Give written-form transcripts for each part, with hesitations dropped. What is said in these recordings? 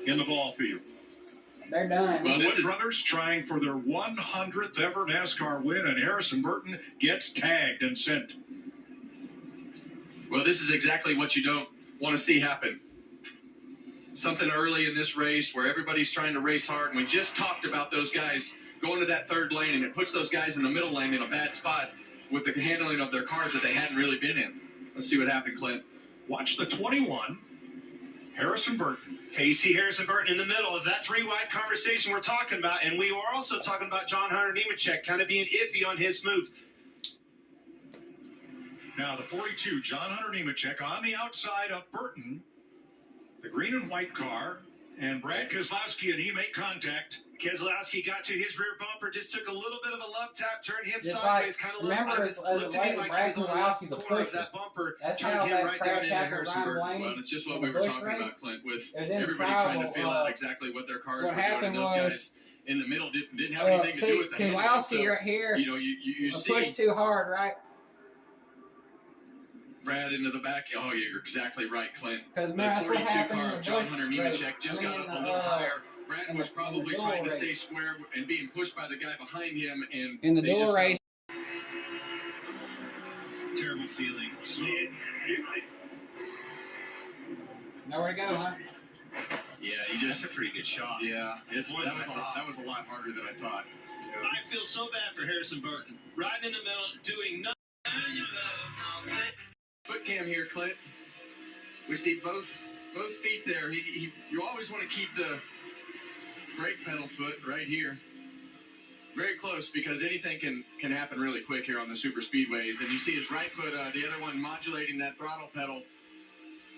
in the ball field. They're done. Well, Wood brothers trying for their 100th ever NASCAR win, and Harrison Burton gets tagged and sent. Well, this is exactly what you don't want to see happen. Something early in this race where everybody's trying to race hard, and we just talked about those guys going to that third lane, and it puts those guys in the middle lane in a bad spot with the handling of their cars that they hadn't really been in. Let's see what happened, Clint. Watch the 21, Harrison Burton. Okay, you see Harrison Burton in the middle of that three-wide conversation we're talking about, and we were also talking about John Hunter Nemechek kind of being iffy on his move. Now the 42, John Hunter Nemechek on the outside of Burton, the green and white car, and Brad Keselowski, and he make contact. Keselowski got to his rear bumper, just took a little bit of a love tap, turned him Just sideways, like, kind of remember, looked to me like he was on the left corner of that bumper. That's turned how him that right crash down into happened Harrison Ryan Burton. Blaney. Well, it's just what in we the were Busch talking race. about, Clint, with It was in everybody travel, trying to feel out exactly what their cars what were doing. happened And those was, guys in the middle didn't have anything to do with the handling. Keselowski So, right here, you know, you see pushed too hard, right? Brad into the back. Oh, you're exactly right, Clint. Because The that's what 42 happened car in of the John Busch Hunter race. Nemechek just I got mean, up a little higher. Brad in was the probably dual trying to race. stay square and being pushed by the guy behind him. And In the they dual just race. Terrible feeling. Nowhere to go, huh? Yeah, he just. That's a pretty good shot. Yeah, that was a lot harder than I thought. I feel so bad for Harrison Burton. Riding in the middle, doing nothing. Foot cam here, Clint. We see both feet there. You always want to keep the brake pedal foot right here, very close, because anything can happen really quick here on the super speedways. And you see his right foot, the other one modulating that throttle pedal.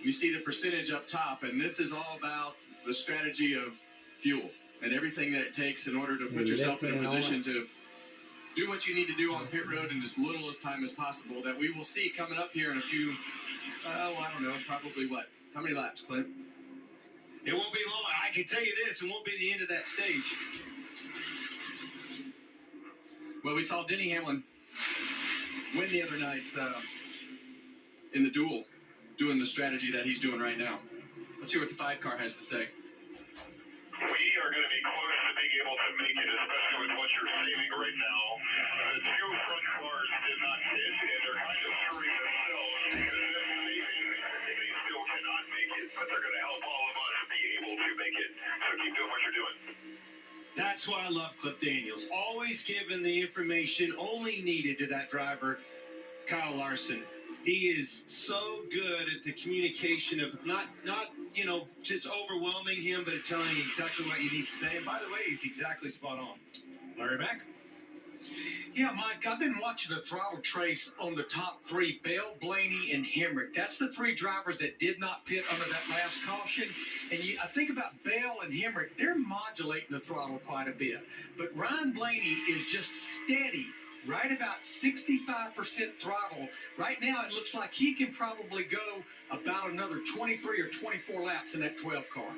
You see the percentage up top, and this is all about the strategy of fuel and everything that it takes in order to put yourself in a position to do what you need to do on pit road in as little as time as possible. That we will see coming up here in a few, I don't know, probably what? How many laps, Clint? It won't be long. I can tell you this, it won't be the end of that stage. Well, we saw Denny Hamlin win the other night in the duel, doing the strategy that he's doing right now. Let's hear what the 5 car has to say. We are going to be close to being able to make it, especially with what you're saving right now. The 2 front cars did not hit, and they're kind of screwing themselves because they're saving. They still cannot make it, but they're going to help all of us be able to make it. So keep doing what you're doing. That's why I love Cliff Daniels. Always giving the information only needed to that driver, Kyle Larson. He is so good at the communication of not just overwhelming him, but telling him exactly what you need to say. And by the way, he's exactly spot on. Larry Mack. Yeah, Mike, I've been watching the throttle trace on the top 3, Bell, Blaney, and Hemrick. That's the 3 drivers that did not pit under that last caution. And I think about Bell and Hemrick, they're modulating the throttle quite a bit. But Ryan Blaney is just steady, right about 65% throttle. Right now, it looks like he can probably go about another 23 or 24 laps in that 12 car.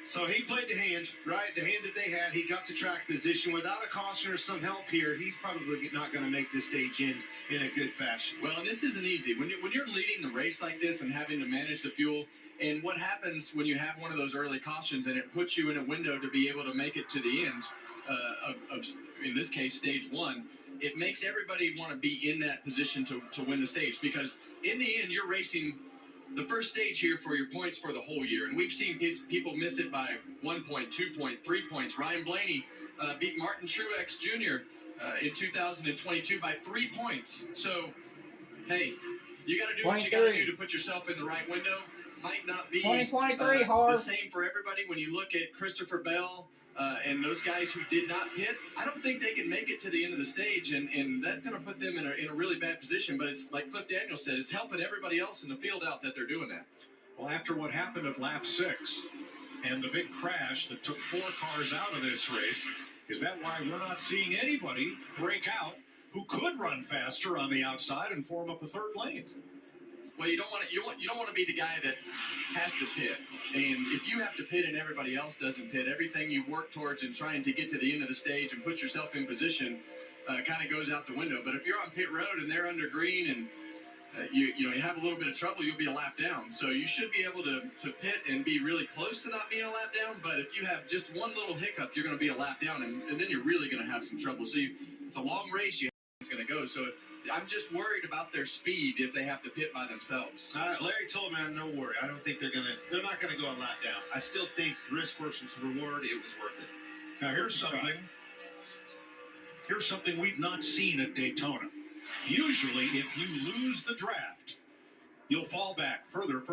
So he played the hand, right? The hand that they had. He got to track position. Without a caution or some help here, he's probably not going to make this stage in a good fashion. Well, and this isn't easy. When you're leading the race like this and having to manage the fuel, and what happens when you have one of those early cautions and it puts you in a window to be able to make it to the end of in this case, stage 1, it makes everybody want to be in that position to win the stage, because in the end, you're racing the first stage here for your points for the whole year. And we've seen people miss it by 1 point, 2 point, 3 points. Ryan Blaney beat Martin Truex Jr. In 2022 by 3 points. So, hey, you got to do what you got to do to put yourself in the right window. Might not be 2023 the same for everybody. When you look at Christopher Bell and those guys who did not pit, I don't think they can make it to the end of the stage, and that's going to put them in a really bad position. But it's like Cliff Daniels said, it's helping everybody else in the field out that they're doing that. Well, after what happened at lap 6 and the big crash that took 4 cars out of this race, is that why we're not seeing anybody break out who could run faster on the outside and form up a third lane? Well, you don't want to be the guy that has to pit. And if you have to pit and everybody else doesn't pit, everything you work towards in trying to get to the end of the stage and put yourself in position kind of goes out the window. But if you're on pit road and they're under green and you have a little bit of trouble, you'll be a lap down. So you should be able to pit and be really close to not being a lap down. But if you have just one little hiccup, you're going to be a lap down, and then you're really going to have some trouble. So it's a long race. It's going to go. So I'm just worried about their speed if they have to pit by themselves. Larry told me, no worry. I don't think they're not gonna go a lap down. I still think risk versus reward, it was worth it. Now here's something we've not seen at Daytona. Usually, if you lose the draft, you'll fall back further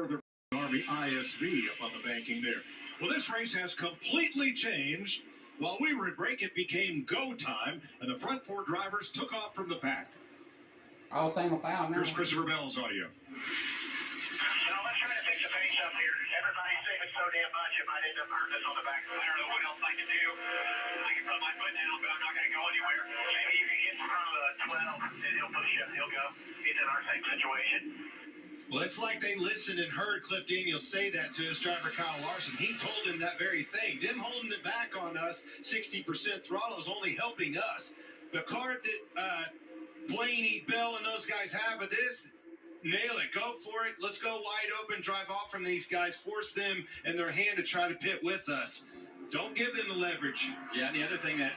Army ISV up on the banking there. Well, this race has completely changed. While we were at break, it became go time, and the front four drivers took off from the pack. All single file now. Here's Christopher Bell's audio. Now let's try to fix the pace up here. Everybody's saving so damn much, it might end up hurting us on the back. I don't know what else I can do. I can put my foot down, but I'm not going to go anywhere. Maybe you can get in front of the 12, and he'll push you. He'll go. He's in our same situation. Well, it's like they listened and heard Cliff Daniels say that to his driver, Kyle Larson. He told him that very thing. Them holding it back on us, 60% throttle, is only helping us. The card that Blaney, Bell, and those guys have of this, nail it. Go for it. Let's go wide open, drive off from these guys, force them and their hand to try to pit with us. Don't give them the leverage. Yeah, and the other thing that